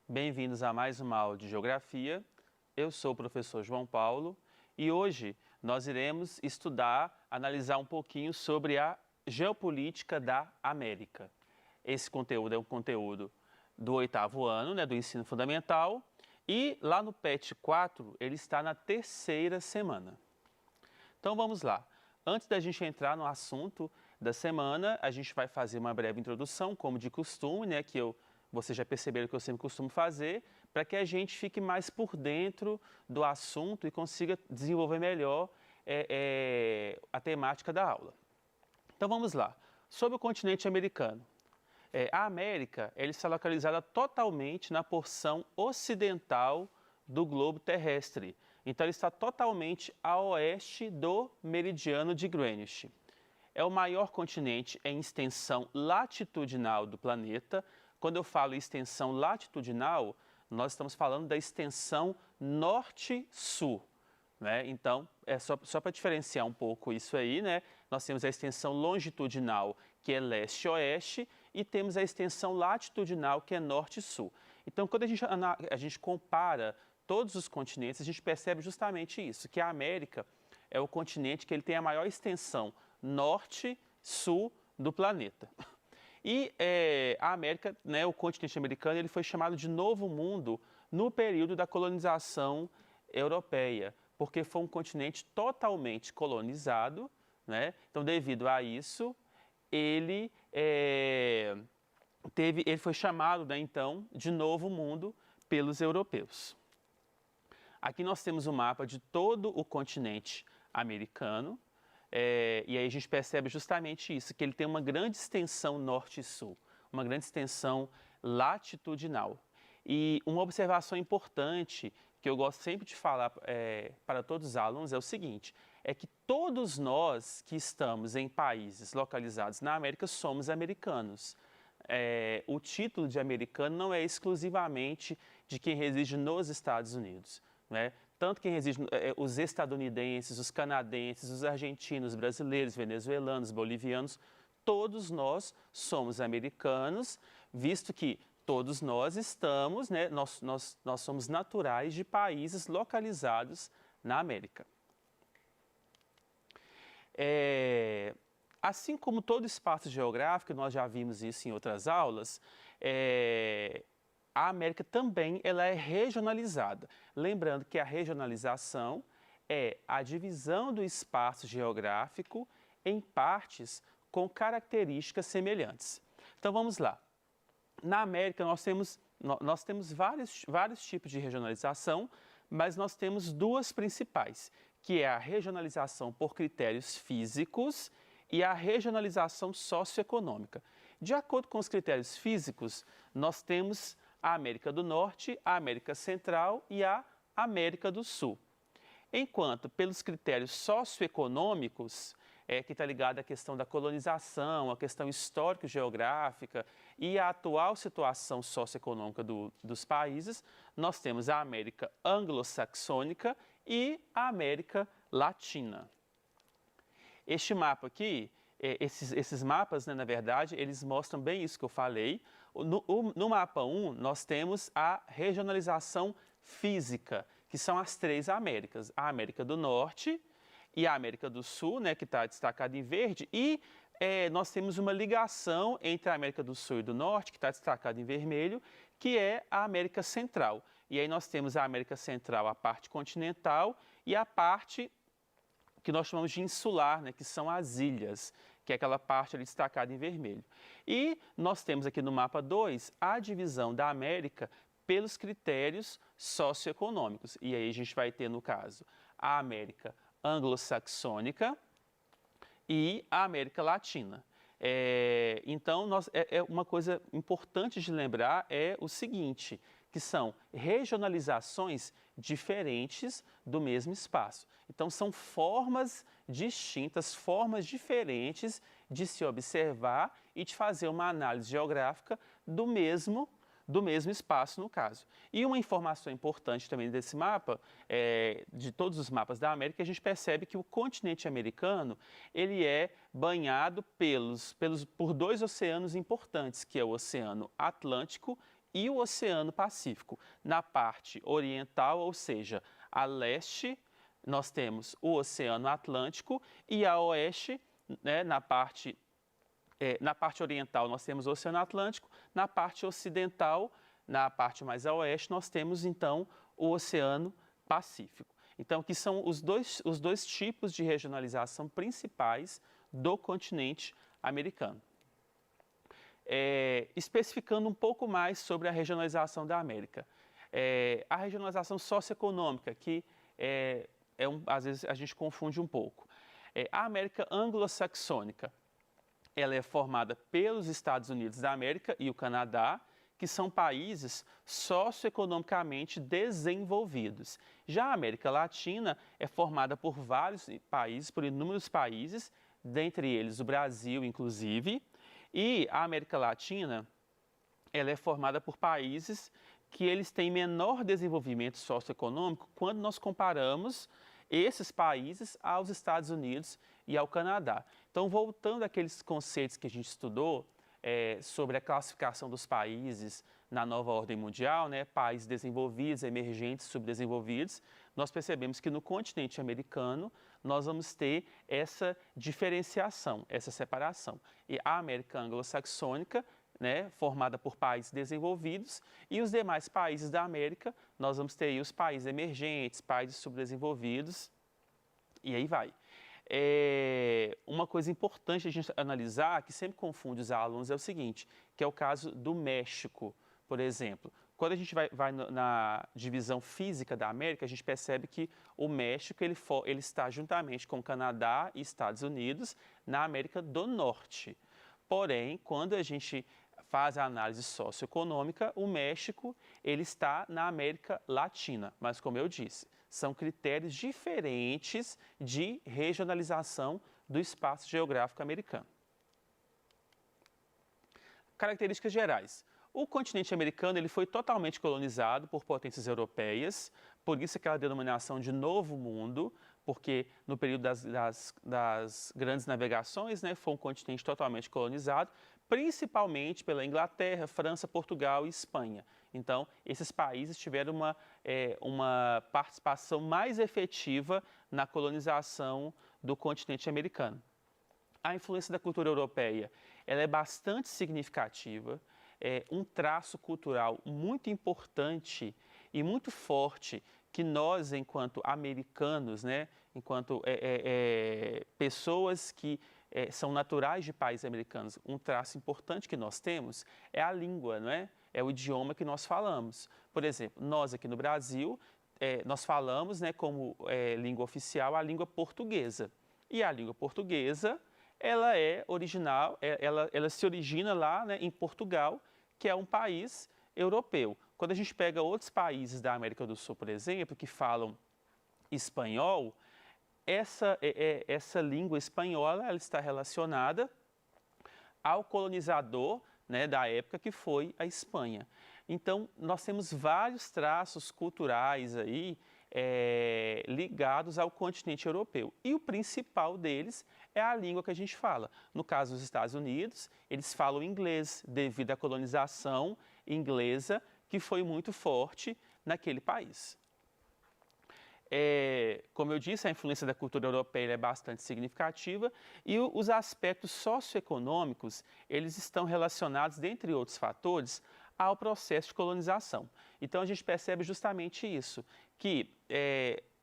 Bem-vindos a mais uma aula de Geografia. Eu sou o professor João Paulo e hoje nós iremos analisar um pouquinho sobre a geopolítica da América. Esse conteúdo é um conteúdo do 8º ano, do ensino fundamental, e lá no PET 4 ele está na 3ª semana. Então vamos lá. Antes da gente entrar no assunto da semana, a gente vai fazer uma breve introdução, como de costume, vocês já perceberam que eu sempre costumo fazer, para que a gente fique mais por dentro do assunto e consiga desenvolver melhor a temática da aula. Então vamos lá. Sobre o continente americano. A América ela está localizada totalmente na porção ocidental do globo terrestre. Então, ele está totalmente a oeste do meridiano de Greenwich. É o maior continente em extensão latitudinal do planeta. Quando eu falo extensão latitudinal, nós estamos falando da extensão norte-sul. Então, só para diferenciar um pouco isso aí, nós temos a extensão longitudinal, que é leste-oeste, e temos a extensão latitudinal, que é norte-sul. Então, quando a gente compara todos os continentes, a gente percebe justamente isso, que a América é o continente que ele tem a maior extensão norte-sul do planeta. E a América, o continente americano, ele foi chamado de Novo Mundo no período da colonização europeia, porque foi um continente totalmente colonizado, Então, devido a isso, ele foi chamado, então, de Novo Mundo pelos europeus. Aqui nós temos um mapa de todo o continente americano, e aí a gente percebe justamente isso, que ele tem uma grande extensão norte e sul, uma grande extensão latitudinal. E uma observação importante que eu gosto sempre de falar para todos os alunos é o seguinte, é que todos nós que estamos em países localizados na América somos americanos. O título de americano não é exclusivamente de quem reside nos Estados Unidos. Tanto quem reside, os estadunidenses, os canadenses, os argentinos, brasileiros, venezuelanos, bolivianos, todos nós somos americanos, visto que todos nós estamos, nós somos naturais de países localizados na América. Assim como todo espaço geográfico, nós já vimos isso em outras aulas, a América também ela é regionalizada. Lembrando que a regionalização é a divisão do espaço geográfico em partes com características semelhantes. Então vamos lá. Na América nós temos vários tipos de regionalização, mas nós temos duas principais, que é a regionalização por critérios físicos e a regionalização socioeconômica. De acordo com os critérios físicos, nós temos a América do Norte, a América Central e a América do Sul. Enquanto, pelos critérios socioeconômicos, que está ligado à questão da colonização, à questão histórico-geográfica e à atual situação socioeconômica dos países, nós temos a América anglo-saxônica e a América latina. Este mapa aqui, esses mapas, na verdade, eles mostram bem isso que eu falei. No mapa 1, nós temos a regionalização física, que são as três Américas, a América do Norte e a América do Sul, que está destacada em verde, e nós temos uma ligação entre a América do Sul e do Norte, que está destacada em vermelho, que é a América Central. E aí nós temos a América Central, a parte continental, e a parte que nós chamamos de insular, que são as ilhas, que é aquela parte ali destacada em vermelho. E nós temos aqui no mapa 2 a divisão da América pelos critérios socioeconômicos. E aí a gente vai ter, no caso, a América anglo-saxônica e a América Latina. Então, uma coisa importante de lembrar é o seguinte, que são regionalizações diferentes do mesmo espaço. Então, são formas distintas, formas diferentes de se observar e de fazer uma análise geográfica do mesmo espaço, no caso. E uma informação importante também desse mapa, de todos os mapas da América, a gente percebe que o continente americano ele é banhado por dois oceanos importantes, que é o Oceano Atlântico e o Oceano Pacífico. Na parte oriental, ou seja, a leste, nós temos o Oceano Atlântico e a oeste, né, na parte oriental, nós temos o Oceano Atlântico, na parte ocidental, na parte mais a oeste, nós temos então o Oceano Pacífico. Então, que são os dois tipos de regionalização principais do continente americano. Especificando um pouco mais sobre a regionalização da América. A regionalização socioeconômica, que às vezes a gente confunde um pouco. A América anglo-saxônica, ela é formada pelos Estados Unidos da América e o Canadá, que são países socioeconomicamente desenvolvidos. Já a América Latina é formada por vários países, por inúmeros países, dentre eles o Brasil, inclusive, e a América Latina, ela é formada por países que eles têm menor desenvolvimento socioeconômico quando nós comparamos esses países aos Estados Unidos e ao Canadá. Então, voltando àqueles conceitos que a gente estudou sobre a classificação dos países na nova ordem mundial, né, países desenvolvidos, emergentes, subdesenvolvidos, nós percebemos que no continente americano nós vamos ter essa diferenciação, essa separação. E a América anglo-saxônica, né, formada por países desenvolvidos, e os demais países da América, nós vamos ter aí os países emergentes, países subdesenvolvidos, e aí vai. Uma coisa importante a gente analisar, que sempre confunde os alunos, é o seguinte, que é o caso do México, por exemplo. Quando a gente vai na divisão física da América, a gente percebe que o México ele está juntamente com o Canadá e Estados Unidos na América do Norte. Porém, quando a gente faz a análise socioeconômica, o México ele está na América Latina, mas como eu disse, são critérios diferentes de regionalização do espaço geográfico americano. Características gerais. O continente americano ele foi totalmente colonizado por potências europeias, por isso aquela denominação de Novo Mundo, porque no período das grandes navegações, né, foi um continente totalmente colonizado, principalmente pela Inglaterra, França, Portugal e Espanha. Então, esses países tiveram uma participação mais efetiva na colonização do continente americano. A influência da cultura europeia ela é bastante significativa, é um traço cultural muito importante e muito forte que nós, enquanto americanos, né, enquanto pessoas que são naturais de países americanos, um traço importante que nós temos é a língua, não é? É o idioma que nós falamos. Por exemplo, nós aqui no Brasil, nós falamos, né, como língua oficial a língua portuguesa. E a língua portuguesa, ela é original, ela se origina lá, né, em Portugal, que é um país europeu. Quando a gente pega outros países da América do Sul, por exemplo, que falam espanhol, essa língua espanhola ela está relacionada ao colonizador, né, da época que foi a Espanha. Então, nós temos vários traços culturais aí ligados ao continente europeu. E o principal deles é a língua que a gente fala. No caso dos Estados Unidos, eles falam inglês devido à colonização inglesa que foi muito forte naquele país. Como eu disse, a influência da cultura europeia é bastante significativa e os aspectos socioeconômicos, eles estão relacionados, dentre outros fatores, ao processo de colonização. Então, a gente percebe justamente isso, que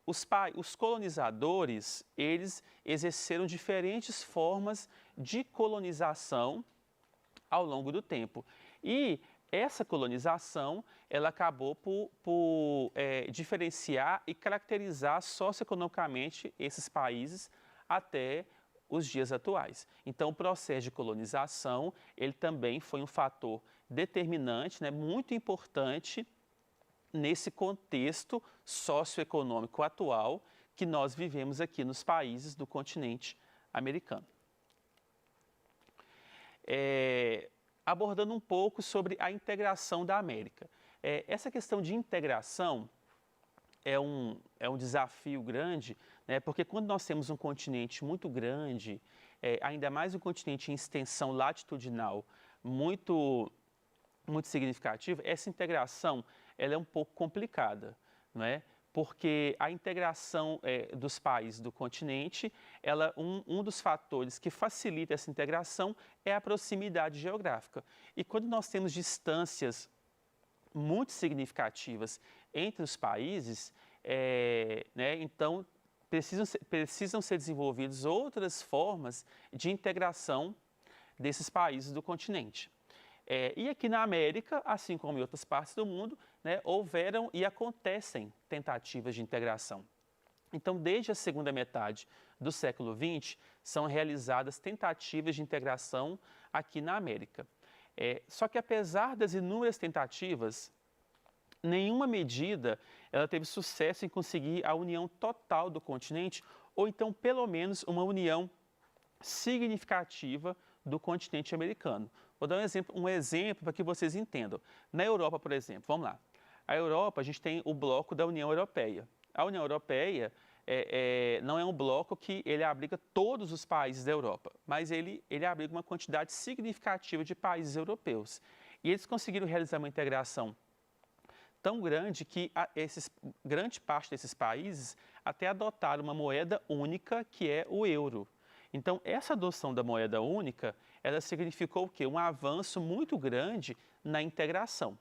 os colonizadores, eles exerceram diferentes formas de colonização ao longo do tempo. E essa colonização, ela acabou por diferenciar e caracterizar socioeconomicamente esses países até os dias atuais. Então, o processo de colonização, ele também foi um fator determinante, né, muito importante nesse contexto socioeconômico atual que nós vivemos aqui nos países do continente americano. Abordando um pouco sobre a integração da América. Essa questão de integração é um desafio grande, né, porque quando nós temos um continente muito grande, ainda mais um continente em extensão latitudinal muito muito significativa, essa integração ela é um pouco complicada, não é? Porque a integração dos países do continente, um dos fatores que facilita essa integração é a proximidade geográfica. E quando nós temos distâncias muito significativas entre os países, né, então precisam ser desenvolvidas outras formas de integração desses países do continente. E aqui na América, assim como em outras partes do mundo, né, houveram e acontecem tentativas de integração. Então, desde a segunda metade do século XX, são realizadas tentativas de integração aqui na América. Só que apesar das inúmeras tentativas, nenhuma medida ela teve sucesso em conseguir a união total do continente, ou então pelo menos uma união significativa do continente americano. Vou dar um exemplo para que vocês entendam. Na Europa, por exemplo, vamos lá. A Europa, a gente tem o bloco da União Europeia. A União Europeia não é um bloco que ele abriga todos os países da Europa, mas ele abriga uma quantidade significativa de países europeus. E eles conseguiram realizar uma integração tão grande que grande parte desses países até adotaram uma moeda única, que é o euro. Então, essa adoção da moeda única, ela significou o quê? Um avanço muito grande na integração.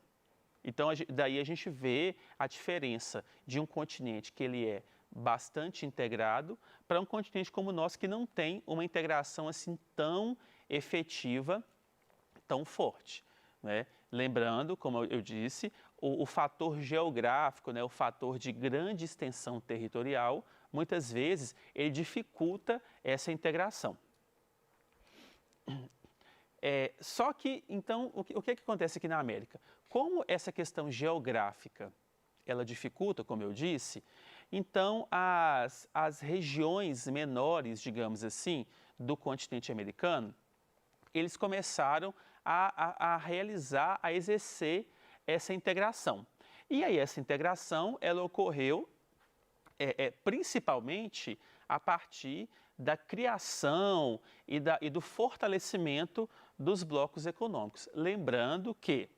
Então, daí a gente vê a diferença de um continente que ele é bastante integrado para um continente como o nosso que não tem uma integração assim tão efetiva, tão forte, né? Lembrando, como eu disse, o fator geográfico, né, o fator de grande extensão territorial, muitas vezes ele dificulta essa integração. Só que, então, o que acontece aqui na América? Como essa questão geográfica, ela dificulta, como eu disse, então as regiões menores, digamos assim, do continente americano, eles começaram a realizar, a exercer essa integração. E aí essa integração, ela ocorreu principalmente a partir da criação e do fortalecimento dos blocos econômicos. Lembrando que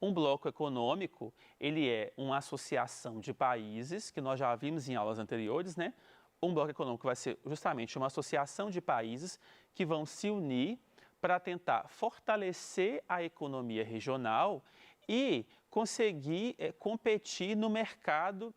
um bloco econômico, ele é uma associação de países, que nós já vimos em aulas anteriores, né? Um bloco econômico vai ser justamente uma associação de países que vão se unir para tentar fortalecer a economia regional e conseguir competir no mercado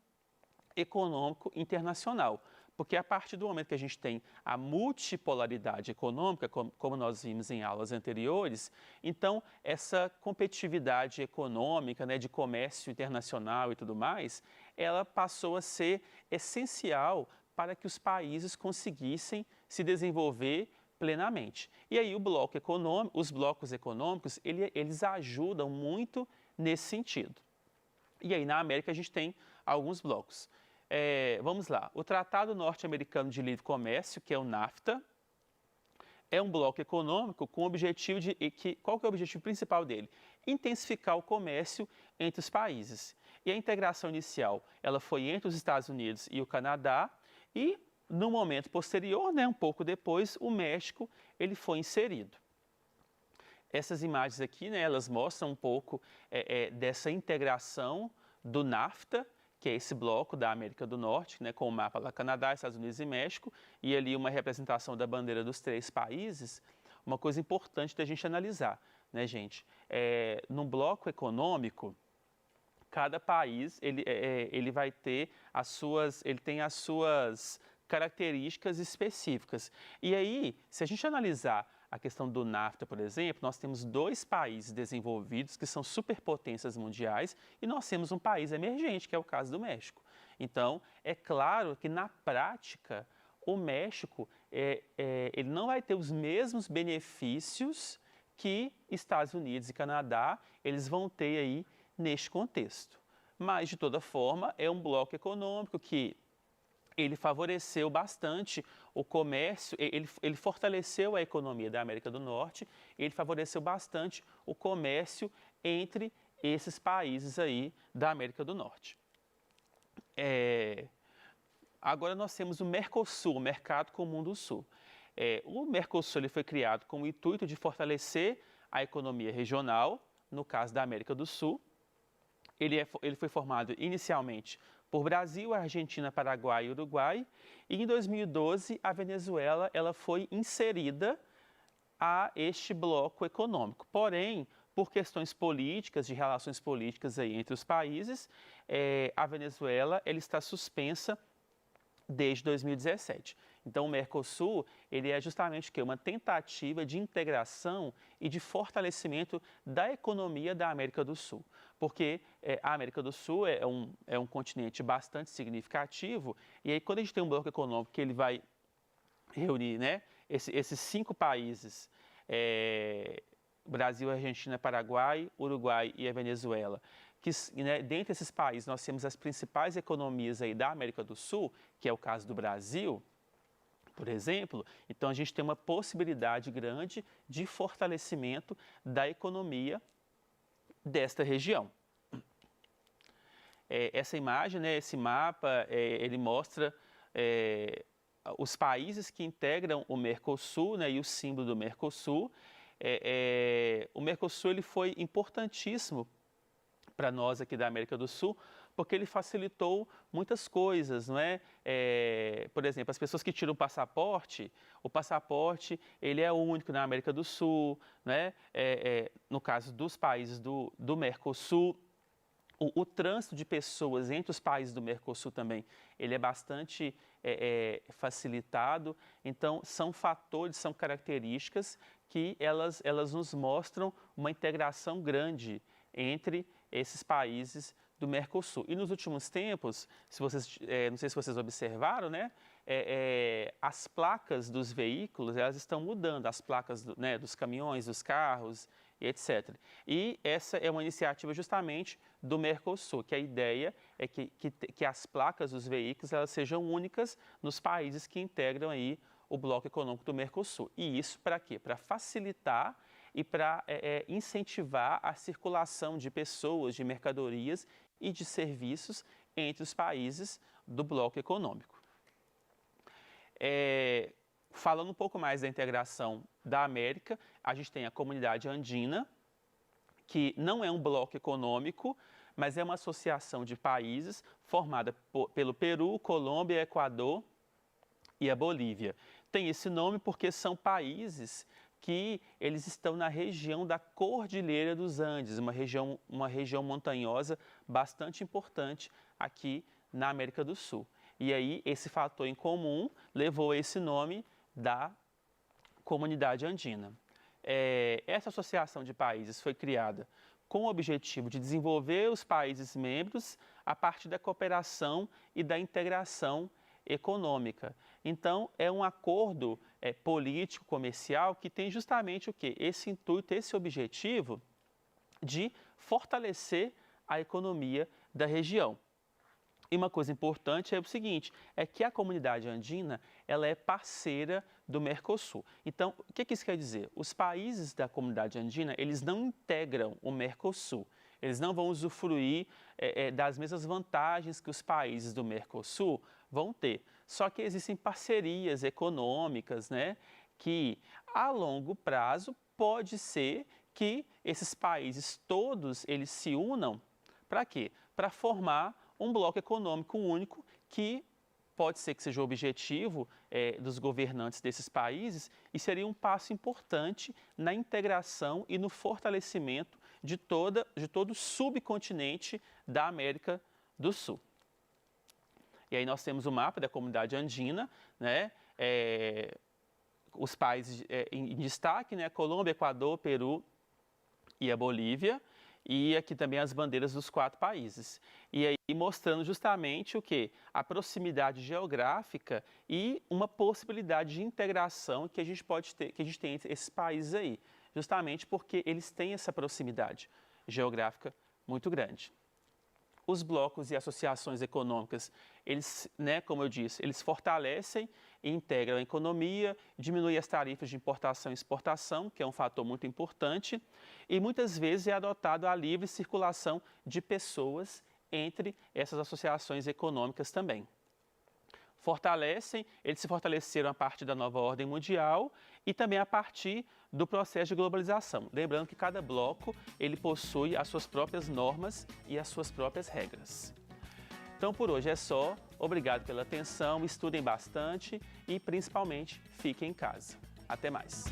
econômico internacional. Porque a partir do momento que a gente tem a multipolaridade econômica, como nós vimos em aulas anteriores, então essa competitividade econômica, né, de comércio internacional e tudo mais, ela passou a ser essencial para que os países conseguissem se desenvolver plenamente. E aí os blocos econômicos, eles ajudam muito nesse sentido. E aí na América a gente tem alguns blocos. Vamos lá, o Tratado Norte-Americano de Livre Comércio, que é o NAFTA, é um bloco econômico com o objetivo qual que é o objetivo principal dele? Intensificar o comércio entre os países. E a integração inicial, ela foi entre os Estados Unidos e o Canadá, e no momento posterior, né, um pouco depois, o México ele foi inserido. Essas imagens aqui, né, elas mostram um pouco dessa integração do NAFTA, que é esse bloco da América do Norte, né, com o mapa lá Canadá, Estados Unidos e México, e ali uma representação da bandeira dos 3 países. Uma coisa importante da gente analisar, né, gente? No bloco econômico, cada país ele vai ter ele tem as suas características específicas. E aí, se a gente analisar a questão do NAFTA, por exemplo, nós temos 2 países desenvolvidos que são superpotências mundiais e nós temos um país emergente, que é o caso do México. Então, é claro que na prática, o México ele não vai ter os mesmos benefícios que Estados Unidos e Canadá eles vão ter aí neste contexto. Mas, de toda forma, é um bloco econômico que ele favoreceu bastante o comércio, ele fortaleceu a economia da América do Norte, ele favoreceu bastante o comércio entre esses países aí da América do Norte. Agora nós temos o Mercosul, o Mercado Comum do Sul. O Mercosul ele foi criado com o intuito de fortalecer a economia regional, no caso da América do Sul. Ele foi formado inicialmente por Brasil, Argentina, Paraguai e Uruguai, e em 2012 a Venezuela ela foi inserida a este bloco econômico. Porém, por questões políticas, de relações políticas aí entre os países, a Venezuela ela está suspensa desde 2017. Então, o Mercosul ele é justamente o quê? Uma tentativa de integração e de fortalecimento da economia da América do Sul. Porque a América do Sul é um continente bastante significativo, e aí quando a gente tem um bloco econômico que ele vai reunir, né, esses 5 países, Brasil, Argentina, Paraguai, Uruguai e a Venezuela, que, né, dentre esses países nós temos as principais economias aí da América do Sul, que é o caso do Brasil, por exemplo. Então a gente tem uma possibilidade grande de fortalecimento da economia desta região. Essa imagem, né, esse mapa, ele mostra os países que integram o Mercosul, né, e o símbolo do Mercosul. O Mercosul ele foi importantíssimo para nós aqui da América do Sul, porque ele facilitou muitas coisas, não é? Por exemplo, as pessoas que tiram o passaporte ele é único na América do Sul, né? No caso dos países do Mercosul, o trânsito de pessoas entre os países do Mercosul também, ele é bastante facilitado. Então, são fatores, são características que elas nos mostram uma integração grande entre esses países do Mercosul. E nos últimos tempos, não sei se vocês observaram, né, as placas dos veículos elas estão mudando, as placas dos caminhões, dos carros, etc. E essa é uma iniciativa justamente do Mercosul, que a ideia é que as placas dos veículos elas sejam únicas nos países que integram aí o bloco econômico do Mercosul. E isso para quê? Para facilitar e para incentivar a circulação de pessoas, de mercadorias e de serviços entre os países do bloco econômico. Falando um pouco mais da integração da América, a gente tem a Comunidade Andina, que não é um bloco econômico, mas é uma associação de países formada pelo Peru, Colômbia, Equador e a Bolívia. Tem esse nome porque são países que eles estão na região da Cordilheira dos Andes, uma região montanhosa bastante importante aqui na América do Sul. E aí esse fator em comum levou a esse nome da Comunidade Andina. Essa associação de países foi criada com o objetivo de desenvolver os países membros a partir da cooperação e da integração econômica. Então, é um acordo político, comercial, que tem justamente o quê? Esse intuito, esse objetivo de fortalecer a economia da região. E uma coisa importante é o seguinte, é que a Comunidade Andina ela é parceira do Mercosul. Então, o que isso quer dizer? Os países da Comunidade Andina, eles não integram o Mercosul. Eles não vão usufruir das mesmas vantagens que os países do Mercosul vão ter. Só que existem parcerias econômicas, né, que a longo prazo pode ser que esses países todos eles se unam para quê? Para formar um bloco econômico único que pode ser que seja o objetivo dos governantes desses países e seria um passo importante na integração e no fortalecimento de todo o subcontinente da América do Sul. E aí nós temos o mapa da Comunidade Andina, né? Os países em destaque, né? Colômbia, Equador, Peru e a Bolívia. E aqui também as bandeiras dos 4 países. E aí mostrando justamente o quê? A proximidade geográfica e uma possibilidade de integração que a gente pode ter, que a gente tem entre esses países aí, justamente porque eles têm essa proximidade geográfica muito grande. Os blocos e associações econômicas, eles, né, como eu disse, eles fortalecem e integram a economia, diminuem as tarifas de importação e exportação, que é um fator muito importante, e muitas vezes é adotado a livre circulação de pessoas entre essas associações econômicas também. Eles se fortaleceram a partir da nova ordem mundial e também a partir do processo de globalização. Lembrando que cada bloco ele possui as suas próprias normas e as suas próprias regras. Então por hoje é só. Obrigado pela atenção, estudem bastante e principalmente fiquem em casa. Até mais!